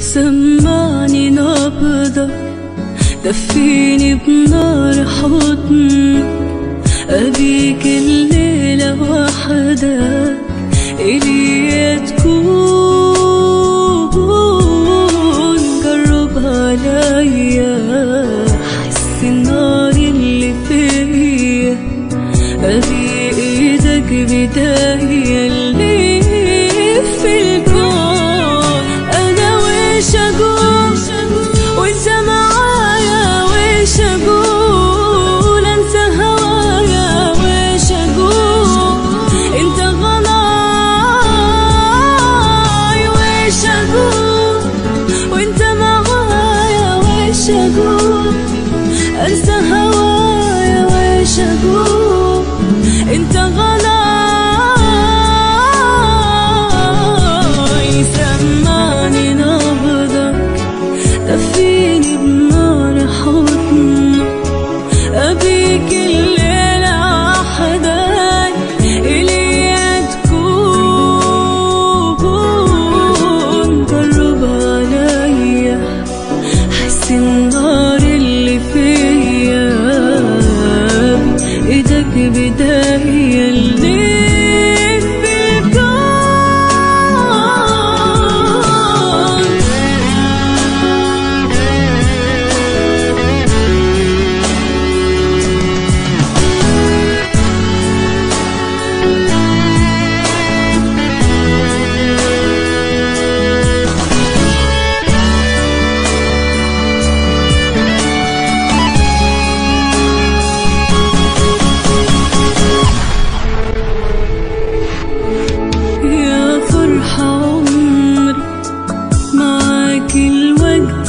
سمعني نبضك، دفيني بنار حضنك، أبيك الليلة وحدك إلي تكون. جرب عليا حس النار اللي فيا، أبي إيدك بداية اللي في الكون. أنا وش أقول وإنت معايا، وش أقول أنسى هوايا، وش أقول أنت غلاي، وش أقول وإنت معايا، وش أقول أنسى هوايا، وش أقول أنت غلاي. سمعني نبضك، دفيني بنار حضنك، أبيك الليلة وحدك إلي تكون. قرب عليا حس النار اللي فيا، إيدك بداية اللي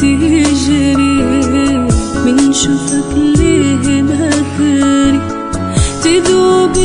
يجري من شوفك ليه ما تدري، تدوب